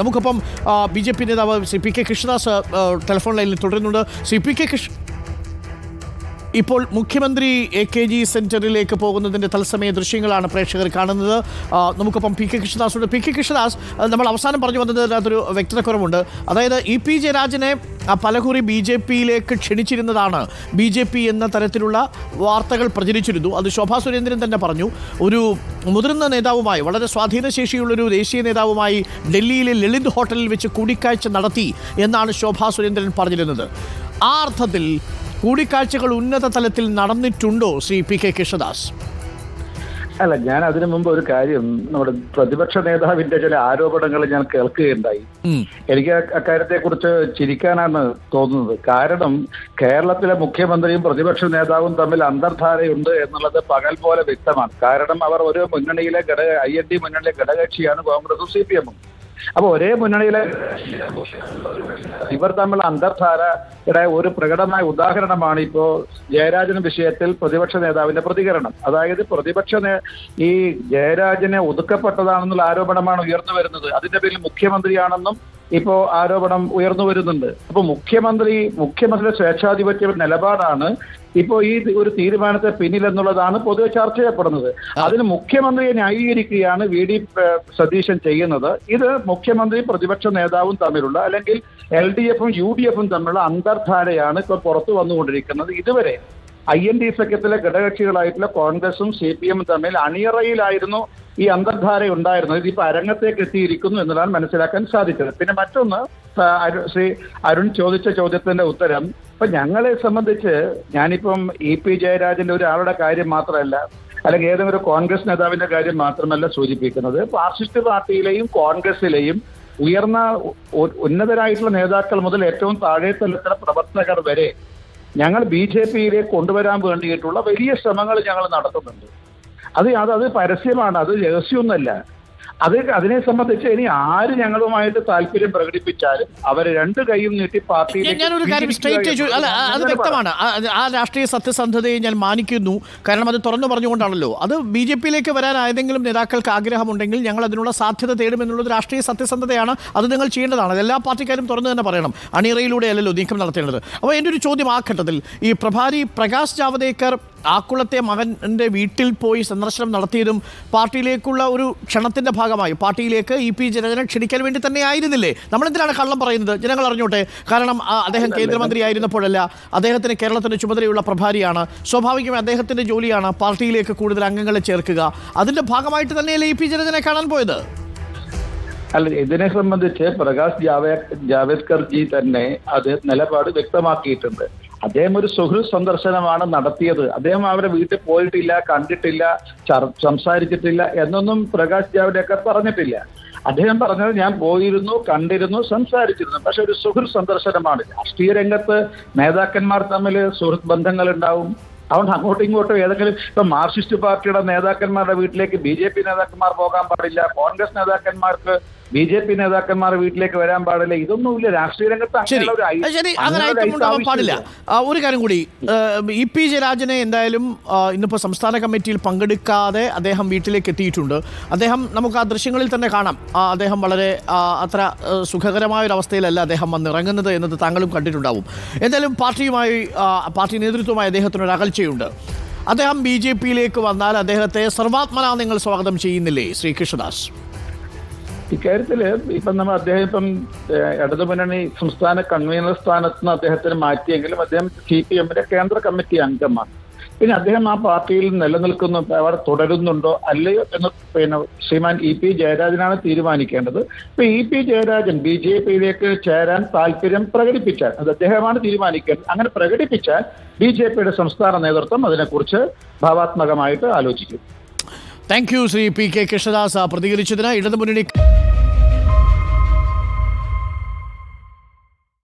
നമുക്കൊപ്പം B J P നേതാവ് Shri P K Krishnadas telephone ലൈനിൽ തുടരുന്നുണ്ട്. ശ്രീ പി കെ ഇപ്പോൾ മുഖ്യമന്ത്രി AKG സെന്ററിലേക്ക് പോകുന്നതിൻ്റെ തത്സമയ ദൃശ്യങ്ങളാണ് പ്രേക്ഷകർ കാണുന്നത്. നമുക്കൊപ്പം പി കെ കൃഷ്ണദാസുണ്ട്. പി കെ കൃഷ്ണദാസ്, നമ്മൾ അവസാനം പറഞ്ഞു വന്നത് അതിനകത്തൊരു വ്യക്തതക്കുറവുണ്ട്. അതായത് EP ജയരാജനെ പലകുറി BJP-യിലേക്ക് ക്ഷണിച്ചിരുന്നതാണ് BJP എന്ന തരത്തിലുള്ള വാർത്തകൾ പ്രചരിച്ചിരുന്നു. അത് ശോഭാ സുരേന്ദ്രൻ തന്നെ പറഞ്ഞു. ഒരു മുതിർന്ന നേതാവുമായി, വളരെ സ്വാധീനശേഷിയുള്ളൊരു ദേശീയ നേതാവുമായി ഡൽഹിയിലെ ലളിത് ഹോട്ടലിൽ വെച്ച് കൂടിക്കാഴ്ച നടത്തി എന്നാണ് ശോഭാ സുരേന്ദ്രൻ പറഞ്ഞിരുന്നത്. ആ അർത്ഥത്തിൽ കൂടിക്കാഴ്ചകൾ ഉന്നത തലത്തിൽ നടന്നിട്ടുണ്ടോ ശ്രീ പി കെ കൃഷ്ണദാസ്? അല്ല, ഞാൻ അതിനു മുമ്പ് ഒരു കാര്യം, നമ്മുടെ പ്രതിപക്ഷ നേതാവിന്റെ ചില ആരോപണങ്ങൾ ഞാൻ കേൾക്കുകയുണ്ടായി. എനിക്ക് അക്കാര്യത്തെ കുറിച്ച് ചിരിക്കാനാണ് തോന്നുന്നത്. കാരണം കേരളത്തിലെ മുഖ്യമന്ത്രിയും പ്രതിപക്ഷ നേതാവും തമ്മിൽ അന്തർധാരയുണ്ട് എന്നുള്ളത് പകൽ പോലെ വ്യക്തമാണ്. കാരണം അവർ ഒരു മുന്നണിയിലെ IND മുന്നണിയിലെ ഘടകകക്ഷിയാണ് കോൺഗ്രസും CPM-ഉം. അപ്പൊ ഒരേ മുന്നണിയിലെ ഇവർ തമ്മിൽ അന്തർധാരയുടെ ഒരു പ്രകടമായ ഉദാഹരണമാണ് ഇപ്പോ ജയരാജൻ വിഷയത്തിൽ പ്രതിപക്ഷ നേതാവിന്റെ പ്രതികരണം. അതായത് ഈ ജയരാജനെ ഒതുക്കപ്പെട്ടതാണെന്നുള്ള ആരോപണമാണ് ഉയർന്നു വരുന്നത്. അതിന്റെ പേരിൽ മുഖ്യമന്ത്രിയാണെന്നും ഇപ്പോ ആരോപണം ഉയർന്നു വരുന്നുണ്ട്. അപ്പൊ മുഖ്യമന്ത്രിയുടെ സ്വേച്ഛാധിപത്യ നിലപാടാണ് ഇപ്പോ ഈ ഒരു തീരുമാനത്തെ പിന്നിലെന്നുള്ളതാണ് പൊതുവെ ചർച്ച ചെയ്യപ്പെടുന്നത്. അതിന് മുഖ്യമന്ത്രിയെ ന്യായീകരിക്കുകയാണ് VD സതീശൻ ചെയ്യുന്നത്. ഇത് മുഖ്യമന്ത്രി പ്രതിപക്ഷ നേതാവും തമ്മിലുള്ള, അല്ലെങ്കിൽ LDF-ഉം UDF-ഉം തമ്മിലുള്ള അന്തർധാരയാണ് ഇപ്പോൾ പുറത്തു വന്നുകൊണ്ടിരിക്കുന്നത്. ഇതുവരെ IND സഖ്യത്തിലെ ഘടകകക്ഷികളായിട്ടുള്ള കോൺഗ്രസും CPM-ഉം തമ്മിൽ അണിയറയിലായിരുന്നു ഈ അന്തർധാര ഉണ്ടായിരുന്നത്. ഇതിപ്പോ അരങ്ങത്തേക്ക് എത്തിയിരിക്കുന്നു എന്നതാണ് മനസ്സിലാക്കാൻ സാധിച്ചത്. പിന്നെ മറ്റൊന്ന്, ശ്രീ അരുൺ ചോദിച്ച ചോദ്യത്തിന്റെ ഉത്തരം, ഇപ്പൊ ഞങ്ങളെ സംബന്ധിച്ച് ഞാനിപ്പം EP ജയരാജന്റെ ഒരാളുടെ കാര്യം മാത്രമല്ല, അല്ലെങ്കിൽ ഏതെങ്കിലും ഒരു കോൺഗ്രസ് നേതാവിന്റെ കാര്യം മാത്രമല്ല സൂചിപ്പിക്കുന്നത്. മാർക്സിസ്റ്റ് പാർട്ടിയിലെയും കോൺഗ്രസിലെയും ഉയർന്ന ഉന്നതരായിട്ടുള്ള നേതാക്കൾ മുതൽ ഏറ്റവും താഴെ തലത്തിലെ പ്രവർത്തകർ വരെ ഞങ്ങൾ BJP-യിലേക്ക് കൊണ്ടുവരാൻ വേണ്ടിയിട്ടുള്ള വലിയ ശ്രമങ്ങൾ ഞങ്ങൾ നടത്തുന്നുണ്ട്. അത് പരസ്യമാണ്, അത് രഹസ്യമൊന്നുമല്ല. അതിനെ സംബന്ധിച്ച് ഇനി ആര് ഞങ്ങളുമായിട്ട് താല്പര്യം പ്രകടിപ്പിച്ചാലും അവരെ രണ്ട് കൈയും നീട്ടി പാർട്ടിയിലേക്ക്. ഞാനൊരു കാര്യം സ്ട്രേറ്റ് അത് വ്യക്തമാണ്. ആ രാഷ്ട്രീയ സത്യസന്ധതയെ ഞാൻ മാനിക്കുന്നു. കാരണം അത് തുറന്നു പറഞ്ഞുകൊണ്ടാണല്ലോ. അത് BJP-യിലേക്ക് വരാൻ ഏതെങ്കിലും നേതാക്കൾക്ക് ആഗ്രഹമുണ്ടെങ്കിൽ ഞങ്ങൾ അതിനുള്ള സാധ്യത തേടുമെന്നുള്ളത് രാഷ്ട്രീയ സത്യസന്ധതയാണ്. അത് നിങ്ങൾ ചെയ്യേണ്ടതാണ്. എല്ലാ പാർട്ടിക്കാരും തുറന്നു തന്നെ പറയണം. അണിയറയിലൂടെ അല്ലല്ലോ നീക്കം നടത്തേണ്ടത്. അപ്പോൾ എൻ്റെ ഒരു ചോദ്യം, ആ ഘട്ടത്തിൽ ഈ പ്രഭാരി പ്രകാശ് ജാവദേക്കർ ആക്കുളത്തെ മകൻ്റെ വീട്ടിൽ പോയി സന്ദർശനം നടത്തിയതും പാർട്ടിയിലേക്കുള്ള ഒരു ക്ഷണത്തിൻ്റെ ഭാഗമായി പാർട്ടിയിലേക്ക് EP ജയരാജനെ ക്ഷണിക്കാൻ വേണ്ടി തന്നെ ആയിരുന്നില്ലേ? നമ്മളെന്തിനാണ് കള്ളം പറയുന്നത്? ജനങ്ങൾ അറിഞ്ഞോട്ടെ. കാരണം അദ്ദേഹം കേന്ദ്രമന്ത്രി ആയിരുന്നപ്പോഴല്ല, അദ്ദേഹത്തിന് കേരളത്തിൻ്റെ ചുമതലയുള്ള പ്രഭാരിയാണ്. സ്വാഭാവികമായി അദ്ദേഹത്തിൻ്റെ ജോലിയാണ് പാർട്ടിയിലേക്ക് കൂടുതൽ അംഗങ്ങളെ ചേർക്കുക. അതിൻ്റെ ഭാഗമായിട്ട് തന്നെയല്ലേ EP ജയരാജനെ കാണാൻ പോയത്? അല്ല, ഇതിനെ സംബന്ധിച്ച് പ്രകാശ് ജാവദേക്കർജി തന്നെ അത് നിലപാട് വ്യക്തമാക്കിയിട്ടുണ്ട്. അദ്ദേഹം ഒരു സുഹൃത്ത് സന്ദർശനമാണ് നടത്തിയത്. അദ്ദേഹം അവരെ വീട്ടിൽ പോയിട്ടില്ല, കണ്ടിട്ടില്ല, സംസാരിച്ചിട്ടില്ല എന്നൊന്നും പ്രകാശ് ജാവദേക്കർ പറഞ്ഞിട്ടില്ല. അദ്ദേഹം പറഞ്ഞത് ഞാൻ പോയിരുന്നു, കണ്ടിരുന്നു, സംസാരിച്ചിരുന്നു. പക്ഷെ ഒരു സുഹൃത്ത് സന്ദർശനമാണ്. രാഷ്ട്രീയ രംഗത്ത് നേതാക്കന്മാർ തമ്മിൽ സുഹൃത്ത് ബന്ധങ്ങൾ ഉണ്ടാവും. അതുകൊണ്ട് അങ്ങോട്ടും ഇങ്ങോട്ടും ഏതെങ്കിലും ഇപ്പൊ മാർക്സിസ്റ്റ് പാർട്ടിയുടെ നേതാക്കന്മാരുടെ വീട്ടിലേക്ക് BJP നേതാക്കന്മാർ പോകാൻ പാടില്ല, കോൺഗ്രസ് നേതാക്കന്മാർക്ക് BJP നേതാക്കന്മാർ വീട്ടിലേക്ക് വരാൻ പാടില്ല. ഇതൊന്നുമില്ല രാഷ്ട്രീയ രംഗത്ത്. പാടില്ല. ഒരു കാര്യം കൂടി, EP ജയരാജനെ എന്തായാലും ഇന്നിപ്പോൾ സംസ്ഥാന കമ്മിറ്റിയിൽ പങ്കെടുക്കാതെ അദ്ദേഹം വീട്ടിലേക്ക് എത്തിയിട്ടുണ്ട്. അദ്ദേഹം നമുക്ക് ആ ദൃശ്യങ്ങളിൽ തന്നെ കാണാം. അദ്ദേഹം വളരെ അത്ര സുഖകരമായ ഒരു അവസ്ഥയിലല്ല അദ്ദേഹം വന്നിറങ്ങുന്നത് എന്നത് താങ്കളും കണ്ടിട്ടുണ്ടാവും. എന്തായാലും പാർട്ടി നേതൃത്വമായി അദ്ദേഹത്തിനൊരു അകൽച്ചയുണ്ട്. അദ്ദേഹം BJP-യിലേക്ക് വന്നാൽ അദ്ദേഹത്തെ സർവാത്മന നിങ്ങൾ സ്വാഗതം ചെയ്യുന്നില്ലേ ശ്രീ കൃഷ്ണദാസ്? ഇക്കാര്യത്തില് അദ്ദേഹം ഇടതുമുന്നണി സംസ്ഥാന കൺവീനർ സ്ഥാനത്ത് നിന്ന് അദ്ദേഹത്തിന് മാറ്റിയെങ്കിലും അദ്ദേഹം CPM-ന്റെ കേന്ദ്ര കമ്മിറ്റി അംഗമാണ്. പിന്നെ അദ്ദേഹം ആ പാർട്ടിയിൽ നിലനിൽക്കുന്നു, അവിടെ തുടരുന്നുണ്ടോ അല്ലയോ എന്ന് ശ്രീമാൻ EP ജയരാജനാണ് തീരുമാനിക്കേണ്ടത്. ഇപ്പൊ EP ജയരാജൻ BJP-യിലേക്ക് ചേരാൻ താല്പര്യം പ്രകടിപ്പിച്ചാൽ അത് അദ്ദേഹമാണ് തീരുമാനിക്കേണ്ടത്. അങ്ങനെ പ്രകടിപ്പിച്ചാൽ BJP-യുടെ സംസ്ഥാന നേതൃത്വം അതിനെക്കുറിച്ച് ഭാവാത്മകമായിട്ട് ആലോചിക്കും. Thank you Shri P K Krishnadas പ്രതികരിച്ചതിന്. ഇടതുമുന്നണി